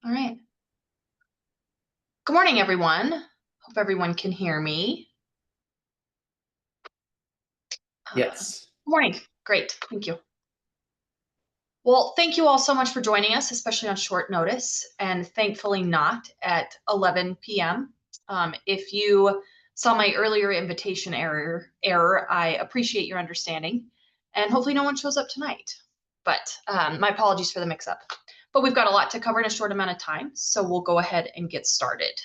All right. Good morning, everyone. Hope everyone can hear me. Yes. Good morning. Great. Thank you. Well, thank you all so much for joining us, especially on short notice, and thankfully not at 11 p.m. If you saw my earlier invitation error, I appreciate your understanding, and hopefully no one shows up tonight. But my apologies for the mix-up. But we've got a lot to cover in a short amount of time, so we'll go ahead and get started.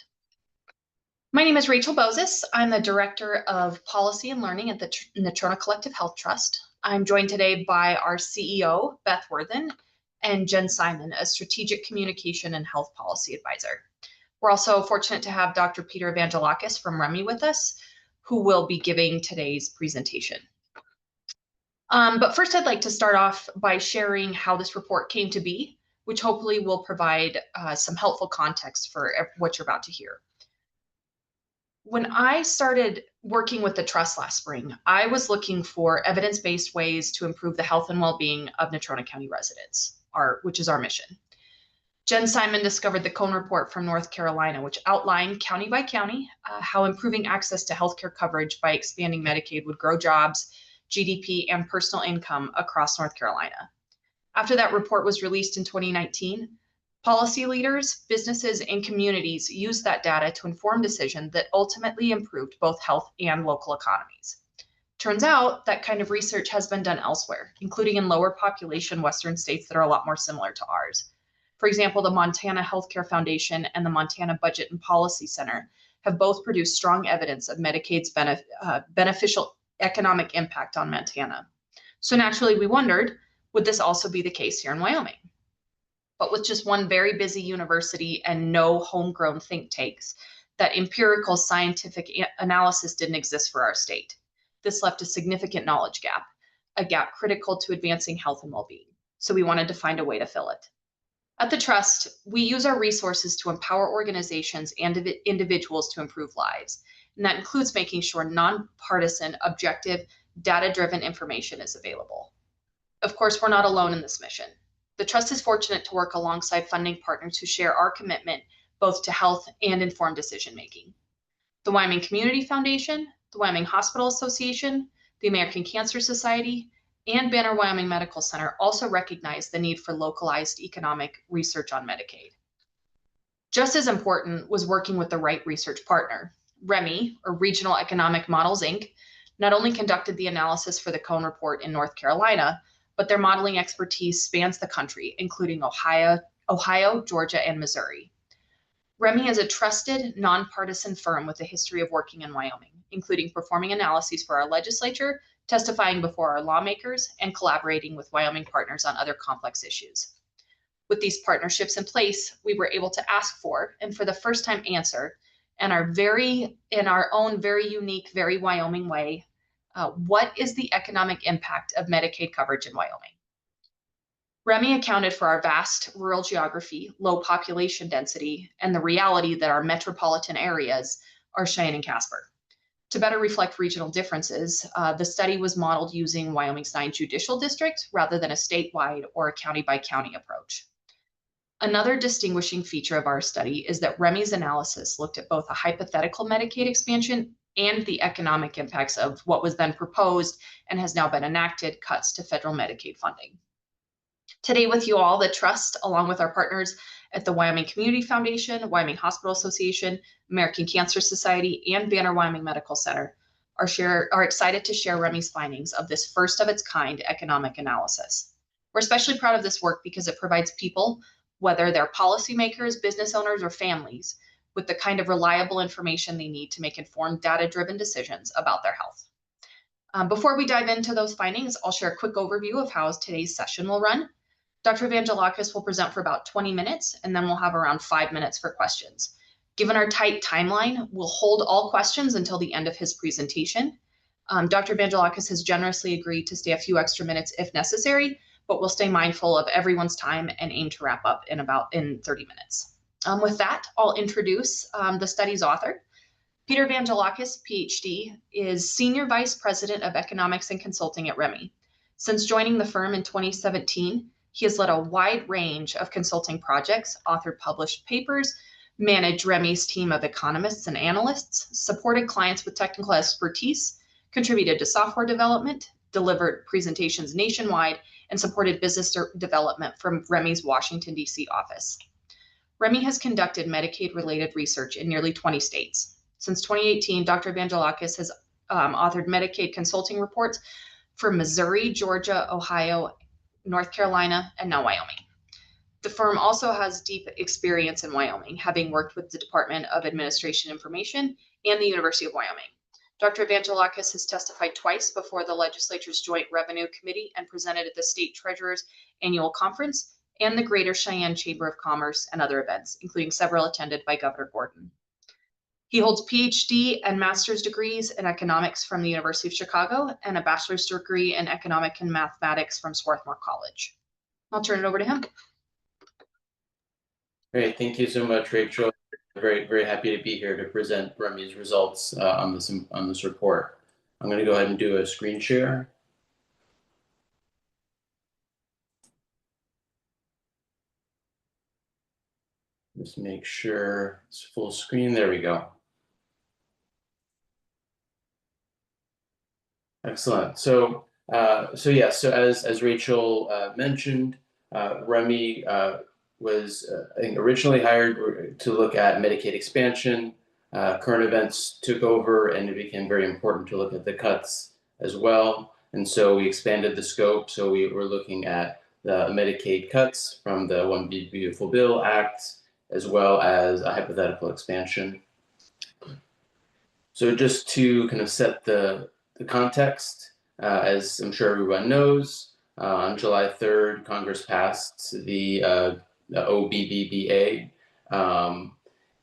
My name is Rachel Bozis. I'm the Director of Policy and Learning at the Natrona Collective Health Trust. I'm joined today by our CEO, Beth Worthen, and Jen Simon, a Strategic Communication and Health Policy Advisor. We're also fortunate to have Dr. Peter Evangelakis from REMI with us, who will be giving today's presentation. But first, I'd like to start off by sharing how this report came to be, which hopefully will provide some helpful context for what you're about to hear. When I started working with the Trust last spring, I was looking for evidence-based ways to improve the health and well-being of Natrona County residents, which is our mission. Jen Simon discovered the Cone Report from North Carolina, which outlined county by county how improving access to healthcare coverage by expanding Medicaid would grow jobs, GDP, and personal income across North Carolina. After that report was released in 2019, policy leaders, businesses, and communities used that data to inform decisions that ultimately improved both health and local economies. Turns out that kind of research has been done elsewhere, including in lower population Western states that are a lot more similar to ours. For example, the Montana Healthcare Foundation and the Montana Budget and Policy Center have both produced strong evidence of Medicaid's beneficial economic impact on Montana. So naturally, we wondered, would this also be the case here in Wyoming? But with just one very busy university and no homegrown think tanks, that empirical scientific analysis didn't exist for our state. This left a significant knowledge gap, a gap critical to advancing health and well-being. So we wanted to find a way to fill it. At the Trust, we use our resources to empower organizations and individuals to improve lives. And that includes making sure nonpartisan, objective, data-driven information is available. Of course, we're not alone in this mission. The Trust is fortunate to work alongside funding partners who share our commitment both to health and informed decision-making. The Wyoming Community Foundation, the Wyoming Hospital Association, the American Cancer Society, and Banner Wyoming Medical Center also recognize the need for localized economic research on Medicaid. Just as important was working with the right research partner. REMI, or Regional Economic Models, Inc., not only conducted the analysis for the Cone Report in North Carolina, but their modeling expertise spans the country, including Ohio, Georgia, and Missouri. REMI is a trusted, nonpartisan firm with a history of working in Wyoming, including performing analyses for our legislature, testifying before our lawmakers, and collaborating with Wyoming partners on other complex issues. With these partnerships in place, we were able to ask for, and for the first time answer, in our own very unique, very Wyoming way, what is the economic impact of Medicaid coverage in Wyoming? REMI accounted for our vast rural geography, low population density, and the reality that our metropolitan areas are Cheyenne and Casper. To better reflect regional differences, the study was modeled using Wyoming's 9 judicial districts rather than a statewide or a county-by-county approach. Another distinguishing feature of our study is that REMI's analysis looked at both a hypothetical Medicaid expansion and the economic impacts of what was then proposed and has now been enacted cuts to federal Medicaid funding. Today with you all, the Trust, along with our partners at the Wyoming Community Foundation, Wyoming Hospital Association, American Cancer Society, and Banner Wyoming Medical Center, are excited to share REMI's findings of this first of its kind economic analysis. We're especially proud of this work because it provides people, whether they're policymakers, business owners, or families, with the kind of reliable information they need to make informed, data-driven decisions about their health. Before we dive into those findings, I'll share a quick overview of how today's session will run. Dr. Evangelakis will present for about 20 minutes, and then we'll have around 5 minutes for questions. Given our tight timeline, we'll hold all questions until the end of his presentation. Dr. Evangelakis has generously agreed to stay a few extra minutes if necessary, but we'll stay mindful of everyone's time and aim to wrap up in 30 minutes. With that, I'll introduce the study's author. Peter Evangelakis, PhD, is Senior Vice President of Economics and Consulting at REMI. Since joining the firm in 2017, He has led a wide range of consulting projects, authored published papers, managed REMI's team of economists and analysts, supported clients with technical expertise, contributed to software development, delivered presentations nationwide, and supported business development from REMI's Washington, D.C. office. REMI has conducted Medicaid-related research in nearly 20 states. Since 2018, Dr. Evangelakis has authored Medicaid consulting reports for Missouri, Georgia, Ohio, North Carolina, and now Wyoming. The firm also has deep experience in Wyoming, having worked with the Department of Administration Information and the University of Wyoming. Dr. Evangelakis has testified twice before the legislature's Joint Revenue Committee and presented at the State Treasurer's Annual Conference and the Greater Cheyenne Chamber of Commerce and other events, including several attended by Governor Gordon. He holds PhD and master's degrees in economics from the University of Chicago and a bachelor's degree in economic and mathematics from Swarthmore College. I'll turn it over to him. Great, thank you so much, Rachel. Very, very happy to be here to present REMI's results on this report. I'm going to go ahead and do a screen share. Just make sure it's full screen. There we go. Excellent. So as Rachel mentioned, REMI was I think originally hired to look at Medicaid expansion. Current events took over, and it became very important to look at the cuts as well. And so we expanded the scope. So we were looking at the Medicaid cuts from the One Big Beautiful Bill Act, as well as a hypothetical expansion. So just to kind of set the context, as I'm sure everyone knows, on July 3rd, Congress passed the OBBBA,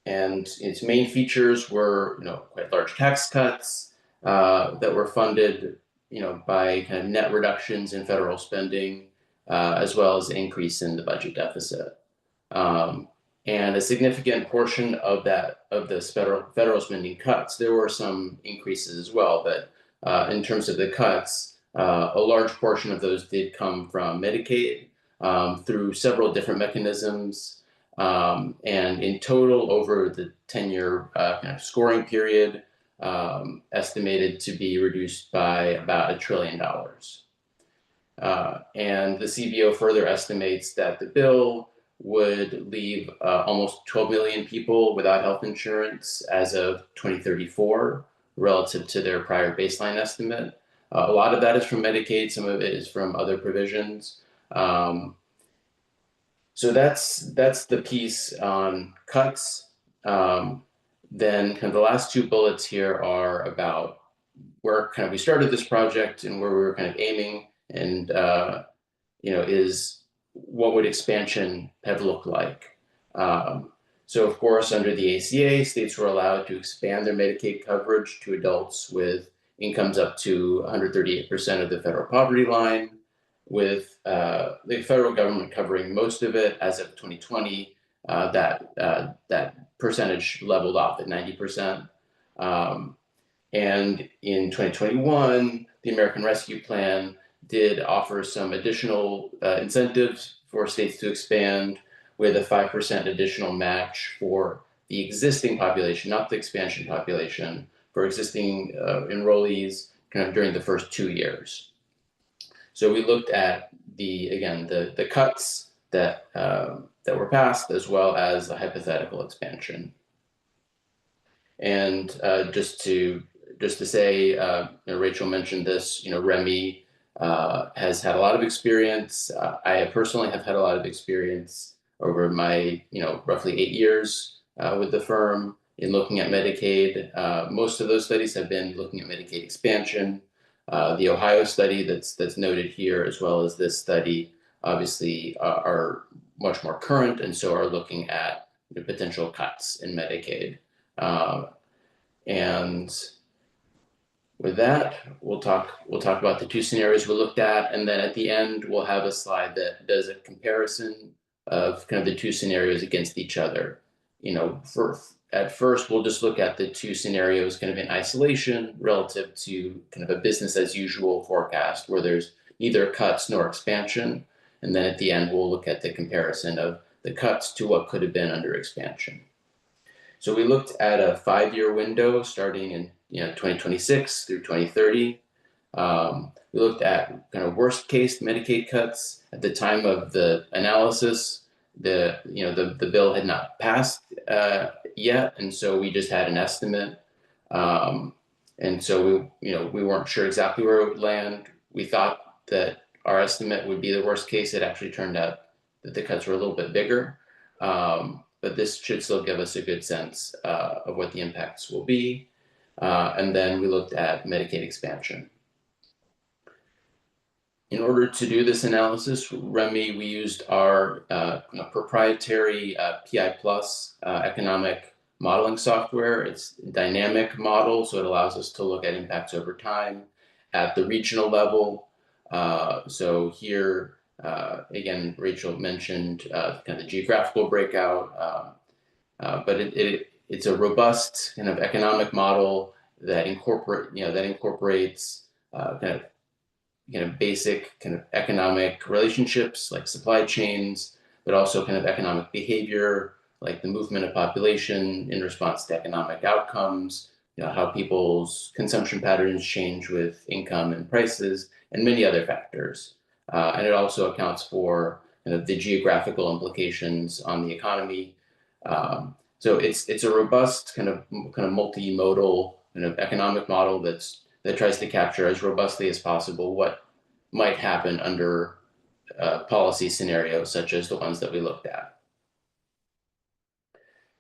and its main features were, quite large tax cuts that were funded, by kind of net reductions in federal spending, as well as an increase in the budget deficit. And a significant portion of this federal spending cuts, there were some increases as well, but in terms of the cuts, a large portion of those did come from Medicaid through several different mechanisms. And in total, over the 10-year kind of scoring period, estimated to be reduced by about $1 trillion. And the CBO further estimates that the bill would leave almost 12 million people without health insurance as of 2034, relative to their prior baseline estimate. A lot of that is from Medicaid, some of it is from other provisions. So that's the piece on cuts. Then kind of the last two bullets here are about where kind of we started this project and where we were kind of aiming, and is what would expansion have looked like? So of course, under the ACA, states were allowed to expand their Medicaid coverage to adults with incomes up to 138% of the federal poverty line, with the federal government covering most of it. As of 2020, that percentage leveled off at 90%. And in 2021, the American Rescue Plan did offer some additional incentives for states to expand, with a 5% additional match for the existing population, not the expansion population, for existing enrollees kind of during the first 2 years. So we looked at the cuts that were passed, as well as the hypothetical expansion. And just to say, Rachel mentioned this, REMI has had a lot of experience. I personally have had a lot of experience over my, roughly 8 years with the firm in looking at Medicaid. Most of those studies have been looking at Medicaid expansion. The Ohio study that's noted here, as well as this study, obviously are much more current, and so are looking at the potential cuts in Medicaid. And with that, we'll talk about the two scenarios we looked at, and then at the end we'll have a slide that does a comparison of kind of the two scenarios against each other. At first we'll just look at the two scenarios kind of in isolation relative to kind of a business as usual forecast where there's neither cuts nor expansion, And then at the end, we'll look at the comparison of the cuts to what could have been under expansion. So we looked at a 5-year window starting in 2026 through 2030. We looked at kind of worst case Medicaid cuts. At the time of the analysis, the bill had not passed yet, and so we just had an estimate. And so we weren't sure exactly where it would land. We thought that our estimate would be the worst case. It actually turned out that the cuts were a little bit bigger, but this should still give us a good sense of what the impacts will be. And then we looked at Medicaid expansion. In order to do this analysis, REMI, we used our proprietary PI Plus economic modeling software. It's a dynamic model, so it allows us to look at impacts over time at the regional level. So here, again, Rachel mentioned kind of the geographical breakout, but it's a robust kind of economic model that incorporates kind of basic kind of economic relationships like supply chains, but also kind of economic behavior like the movement of population in response to economic outcomes, how people's consumption patterns change with income and prices, and many other factors. And it also accounts for kind of the geographical implications on the economy. So it's a robust kind of multimodal kind of economic model that tries to capture as robustly as possible what might happen under policy scenarios such as the ones that we looked at.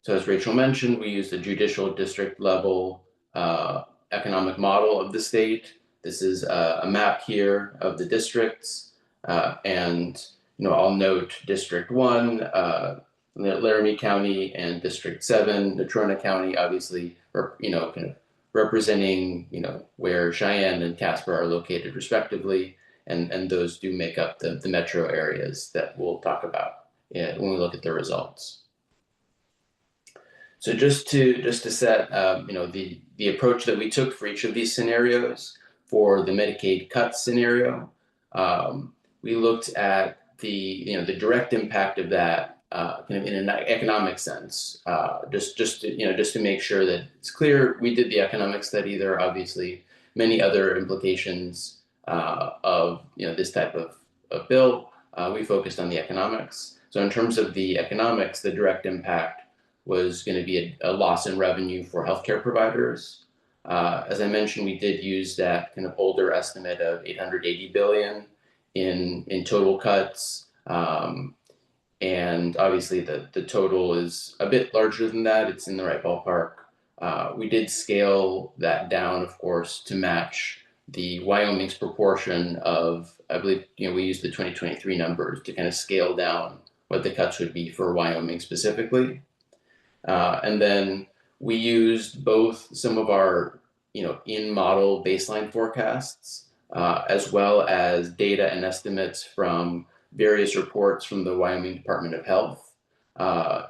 So as Rachel mentioned, we used a judicial district level economic model of the state. This is a map here of the districts, and I'll note District 1, Laramie County, and District 7, Natrona County, obviously, kind of representing where Cheyenne and Casper are located respectively, and those do make up the metro areas that we'll talk about when we look at the results. So just to set the approach that we took for each of these scenarios. For the Medicaid cut scenario, we looked at the direct impact of that kind of in an economic sense, just to make sure that it's clear. We did the economic study. There are obviously many other implications of this type of bill. We focused on the economics. So in terms of the economics, the direct impact was going to be a loss in revenue for healthcare providers. As I mentioned, we did use that kind of older estimate of $880 billion in total cuts. And obviously the total is a bit larger than that. It's in the right ballpark. We did scale that down, of course, to match the Wyoming's proportion of, I believe, we used the 2023 numbers to kind of scale down what the cuts would be for Wyoming specifically. And then we used both some of our, in-model baseline forecasts, as well as data and estimates from various reports from the Wyoming Department of Health,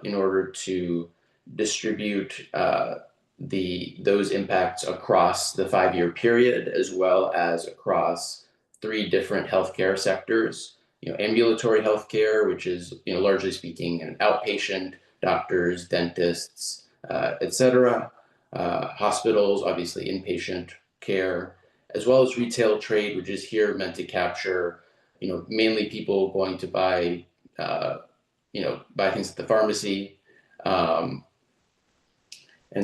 in order to distribute those impacts across the 5-year period, as well as across 3 different healthcare sectors. Ambulatory healthcare, which is largely speaking an outpatient, doctors, dentists, etc. Hospitals, obviously inpatient care, as well as retail trade, which is here meant to capture, mainly people going to buy, buy things at the pharmacy. And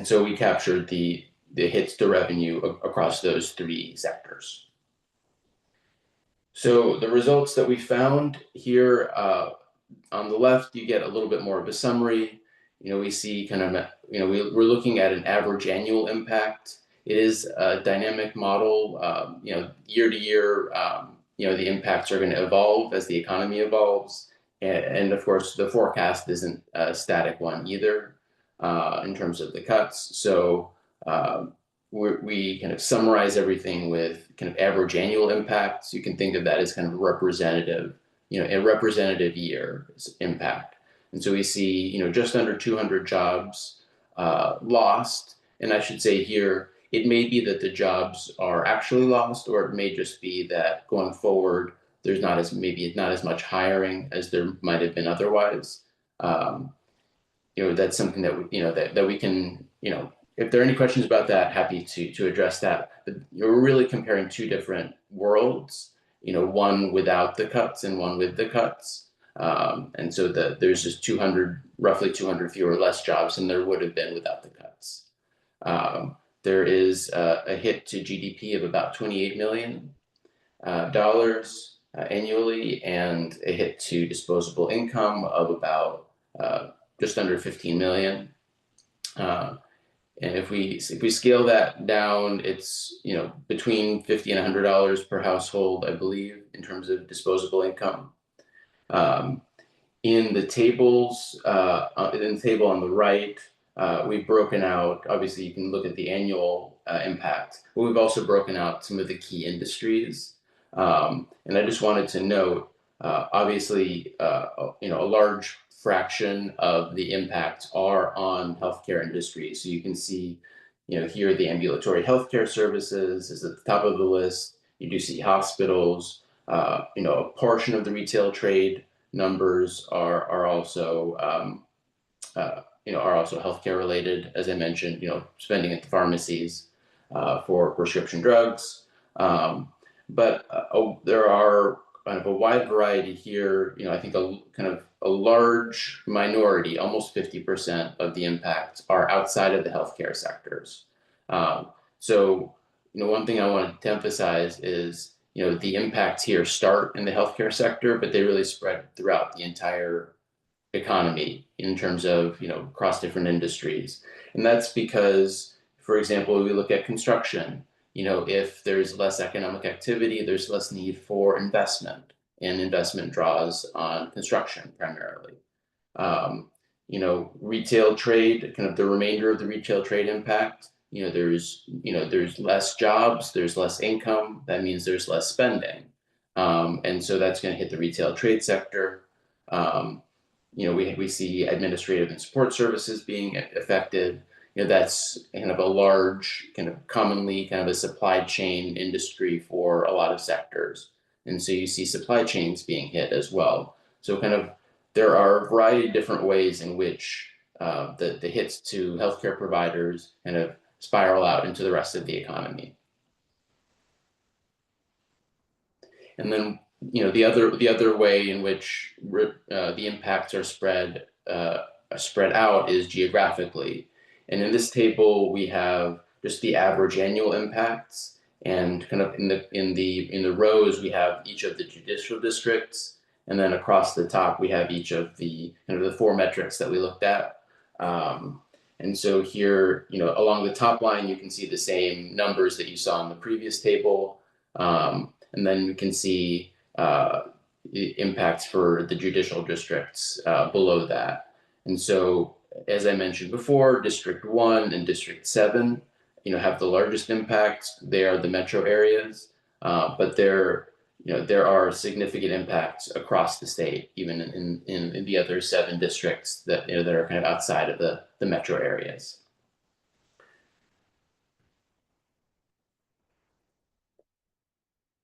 so we captured the hits to revenue across those 3 sectors. So the results that we found here, on the left, you get a little bit more of a summary. We see kind of, we're looking at an average annual impact. It is a dynamic model. Year to year, the impacts are going to evolve as the economy evolves. And of course, the forecast isn't a static one either in terms of the cuts. So we kind of summarize everything with kind of average annual impacts. You can think of that as kind of representative, a representative year's impact. And so we see, just under 200 jobs lost. And I should say here, it may be that the jobs are actually lost, or it may just be that going forward, there's maybe not as much hiring as there might have been otherwise. That's something that that we can, if there are any questions about that, happy to address that. But you're really comparing two different worlds, one without the cuts and one with the cuts. And so there's just roughly 200 fewer less jobs than there would have been without the cuts. There is a hit to GDP of about $28 million annually, and a hit to disposable income of about just under 15 million. And if we scale that down, it's between $50 and $100 per household, I believe, in terms of disposable income. In the tables, in the table on the right, we've broken out. Obviously, you can look at the annual impact, but we've also broken out some of the key industries. And I just wanted to note, obviously, a large fraction of the impacts are on healthcare industry. So you can see, here the ambulatory healthcare services is at the top of the list. You do see hospitals. A portion of the retail trade numbers are also healthcare related, as I mentioned. Spending at the pharmacies for prescription drugs. But there are kind of a wide variety here. I think a large minority, almost 50% of the impacts are outside of the healthcare sectors. So, one thing I wanted to emphasize is, the impacts here start in the healthcare sector, but they really spread throughout the entire economy in terms of, across different industries. And that's because, for example, we look at construction. If there's less economic activity, there's less need for investment, and investment draws on construction primarily. Retail trade, kind of the remainder of the retail trade impact, there's less jobs, there's less income. That means there's less spending. And so that's going to hit the retail trade sector. We see administrative and support services being affected. That's kind of a large, commonly kind of a supply chain industry for a lot of sectors. And so you see supply chains being hit as well. So there are a variety of different ways in which the hits to healthcare providers kind of spiral out into the rest of the economy. And then, the other way in which the impacts are spread out is geographically. And in this table, we have just the average annual impacts, and kind of in the rows we have each of the judicial districts, and then across the top we have each of the the four metrics that we looked at. And so here, along the top line, you can see the same numbers that you saw in the previous table, and then you can see the impacts for the judicial districts below that. And so, as I mentioned before, District 1 and District 7, have the largest impacts. They are the metro areas, but there are significant impacts across the state, even in the other 7 districts that that are kind of outside of the metro areas.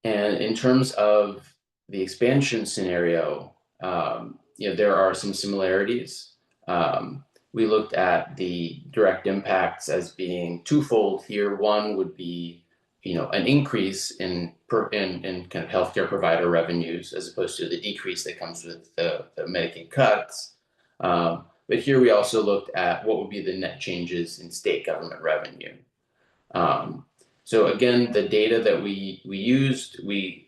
And in terms of the expansion scenario, there are some similarities. We looked at the direct impacts as being twofold here. One would be, an increase in kind of healthcare provider revenues, as opposed to the decrease that comes with the Medicaid cuts. But here we also looked at what would be the net changes in state government revenue. So again, the data that we used, we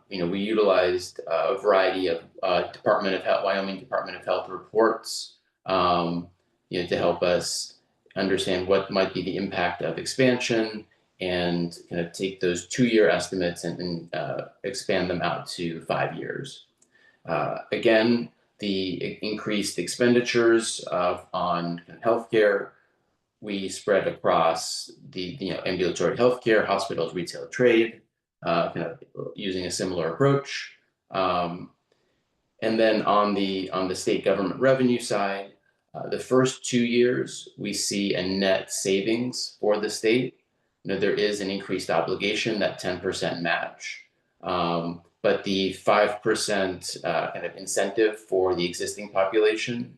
utilized a variety of Wyoming Department of Health reports, to help us understand what might be the impact of expansion, and kind of take those 2-year estimates and expand them out to 5 years. Again, the increased expenditures on healthcare, we spread across the ambulatory healthcare, hospitals, retail trade, kind of using a similar approach. And then on the state government revenue side, the first 2 years, we see a net savings for the state. There is an increased obligation, that 10% match. but the 5% kind of incentive for the existing population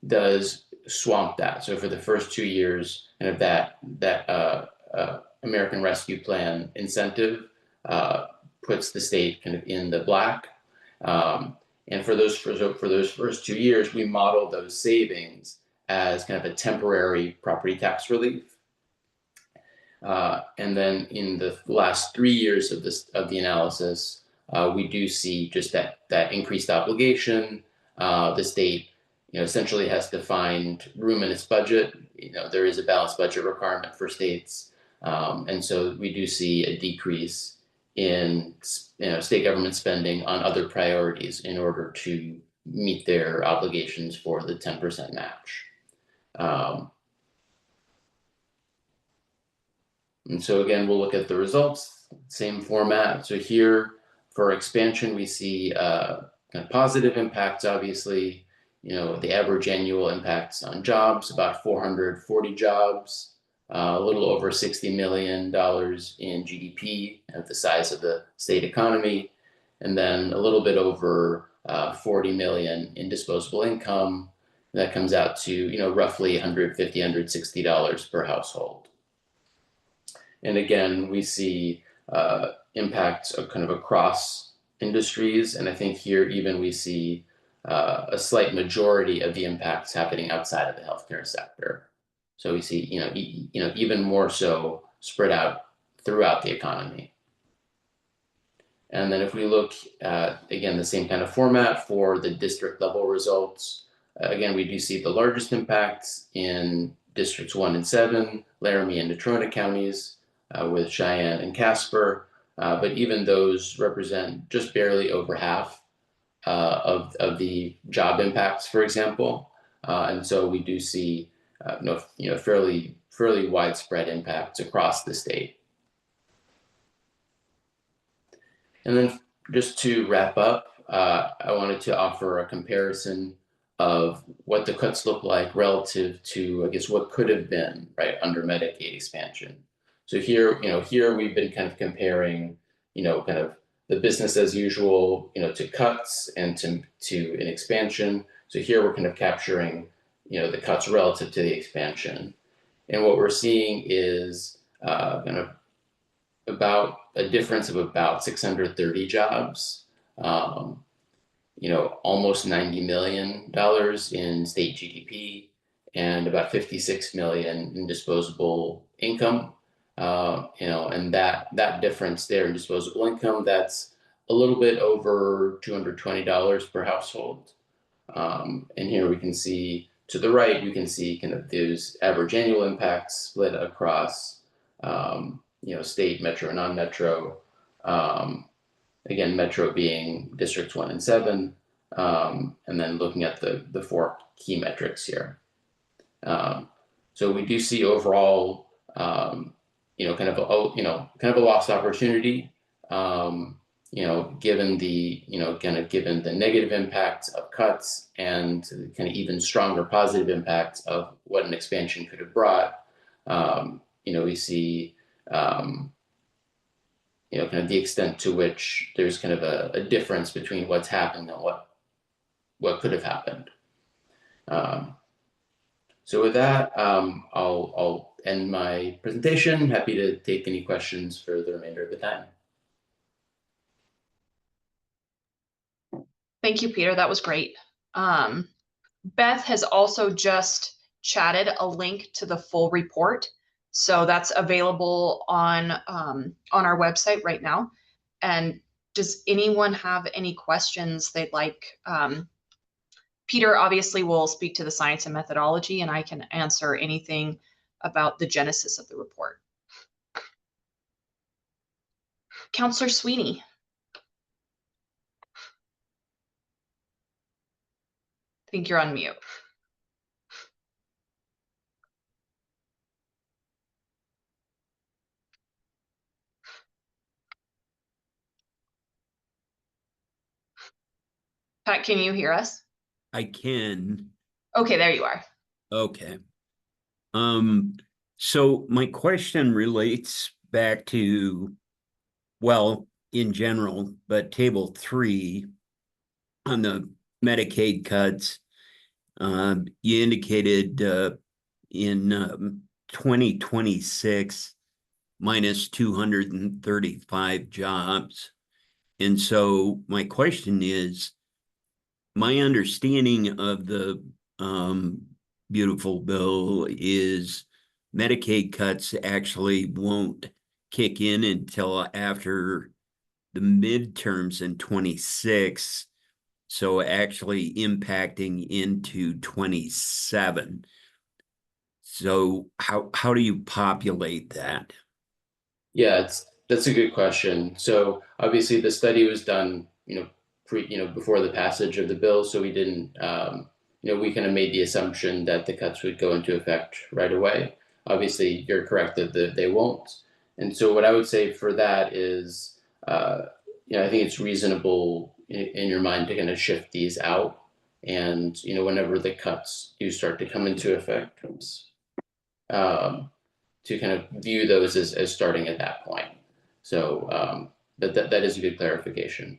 does swamp that. So for the first 2 years, kind of that American Rescue Plan incentive puts the state kind of in the black. And for those first 2 years, we modeled those savings as kind of a temporary property tax relief. And then in the last 3 years of the analysis, we do see just that increased obligation. The state, essentially has to find room in its budget. There is a balanced budget requirement for states, and so we do see a decrease in state government spending on other priorities in order to meet their obligations for the 10% match. And so again, we'll look at the results, same format. So here for expansion, we see kind of positive impacts, obviously. The average annual impacts on jobs, about 440 jobs, a little over $60 million in GDP at the size of the state economy, and then a little bit over 40 million in disposable income. That comes out to roughly $150, $160 per household. And again, we see impacts of kind of across industries, and I think here even we see a slight majority of the impacts happening outside of the healthcare sector. So we see, even more so spread out throughout the economy. And then if we look at, again, the same kind of format for the district level results, again, we do see the largest impacts in districts 1 and 7, Laramie and Natrona counties, with Cheyenne and Casper, but even those represent just barely over half of the job impacts, for example, and so we do see fairly widespread impacts across the state. And then just to wrap up, I wanted to offer a comparison of what the cuts look like relative to, I guess, what could have been right under Medicaid expansion. So here we've been kind of comparing, kind of the business as usual, to cuts and to an expansion. So here we're kind of capturing, the cuts relative to the expansion. And what we're seeing is kind of about a difference of about 630 jobs, almost $90 million in state GDP, and about 56 million in disposable income. And that difference there in disposable income, that's a little bit over $220 per household. And here we can see to the right, you can see kind of those average annual impacts split across, state, metro, and non-metro. Again, metro being districts 1 and 7, and then looking at the 4 key metrics here. So we do see overall, kind of a lost opportunity, given the negative impact of cuts and kind of even stronger positive impact of what an expansion could have brought. We see, kind of the extent to which there's kind of a difference between what's happened and what could have happened. So with that, I'll end my presentation. Happy to take any questions for the remainder of the time. Thank you, Peter. That was great. Beth has also just chatted a link to the full report. So that's available on our website right now. And does anyone have any questions they'd like? Peter obviously will speak to the science and methodology, and I can answer anything about the genesis of the report. Counselor Sweeney. I think you're on mute. Pat, can you hear us? I can. Okay, there you are. Okay. So my question relates back to, well, in general, but table 3 on the Medicaid cuts, you indicated in 2026 minus 235 jobs. And so my question is, my understanding of the beautiful bill is Medicaid cuts actually won't kick in until after the midterms in 26, so actually impacting into 27. So how do you populate that? Yeah, that's a good question. So obviously the study was done, before the passage of the bill, so we didn't, we kind of made the assumption that the cuts would go into effect right away. Obviously, you're correct that they won't. And so what I would say for that is, I think it's reasonable in your mind to kind of shift these out, and whenever the cuts do start to come into effect, um, to kind of view those as starting at that point. So that is a good clarification.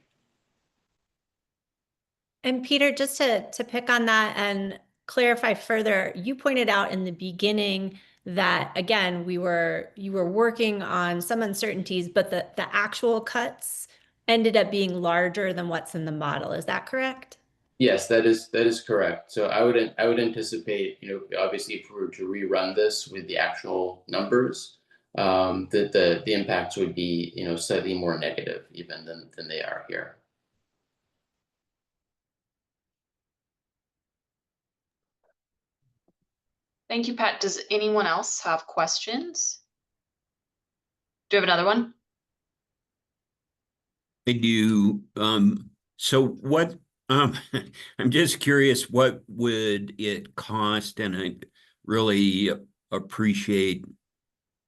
And Peter, just to pick on that and clarify further, you pointed out in the beginning that, again, you were working on some uncertainties, but the actual cuts ended up being larger than what's in the model. Is that correct? Yes, that is correct. So I would anticipate, obviously if we were to rerun this with the actual numbers, that the impacts would be, slightly more negative even than they are here. Thank you, Pat. Does anyone else have questions? Do you have another one? I do. So what, I'm just curious, what would it cost? And I really appreciate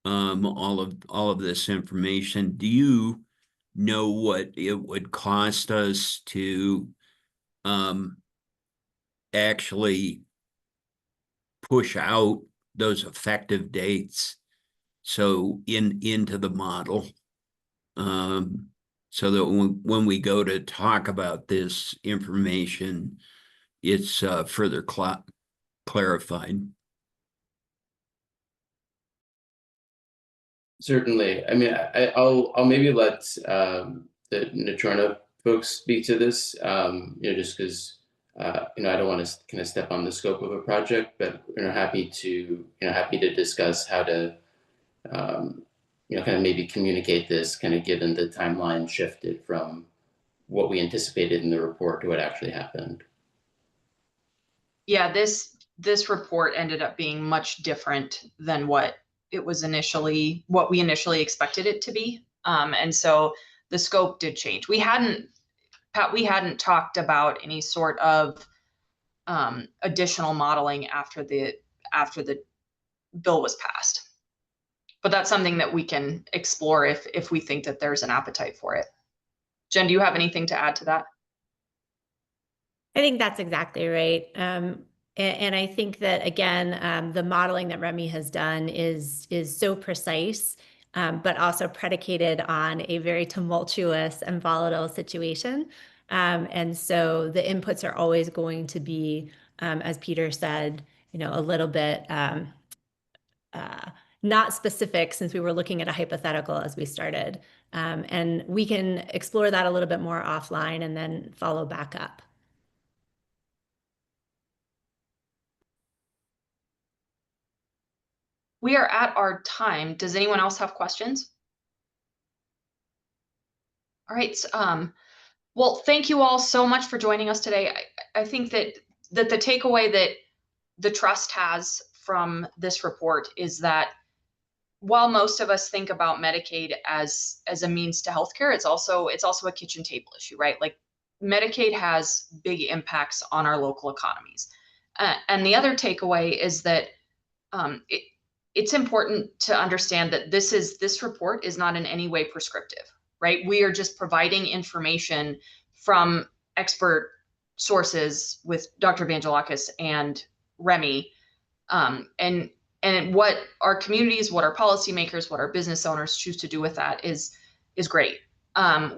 all of this information. Do you know what it would cost us to actually push out those effective dates so into the model, so that when we go to talk about this information, it's further clarified? Certainly. I mean, I'll maybe let the Natrona folks speak to this, just because I don't want to kind of step on the scope of a project, but happy to discuss how to kind of maybe communicate this, kind of given the timeline shifted from what we anticipated in the report to what actually happened. Yeah, this report ended up being much different than what we initially expected it to be. And so the scope did change. Pat, we hadn't talked about any sort of additional modeling after the bill was passed. But that's something that we can explore if we think that there's an appetite for it. Jen, do you have anything to add to that? I think that's exactly right. And I think that, again, the modeling that REMI has done is so precise, but also predicated on a very tumultuous and volatile situation. And so the inputs are always going to be, as Peter said, a little bit not specific, since we were looking at a hypothetical as we started. And we can explore that a little bit more offline and then follow back up. We are at our time. Does anyone else have questions? All right. Well, thank you all so much for joining us today. I think that the takeaway that the trust has from this report is that while most of us think about Medicaid as a means to healthcare, it's also a kitchen table issue, right? Like Medicaid has big impacts on our local economies. And the other takeaway is that it's important to understand that this report is not in any way prescriptive, right? We are just providing information from expert sources with Dr. Evangelakis and REMI, and what our communities, what our policymakers, what our business owners choose to do with that is great.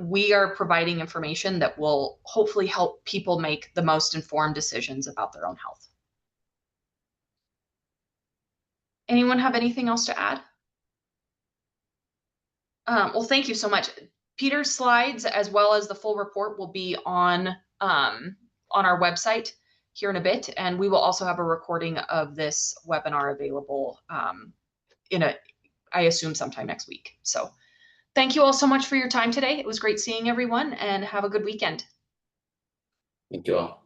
we are providing information that will hopefully help people make the most informed decisions about their own health. Anyone have anything else to add? Well, thank you so much. Peter's slides, as well as the full report, will be on our website here in a bit, and we will also have a recording of this webinar available I assume sometime next week. So thank you all so much for your time today. It was great seeing everyone, and have a good weekend. Thank you all.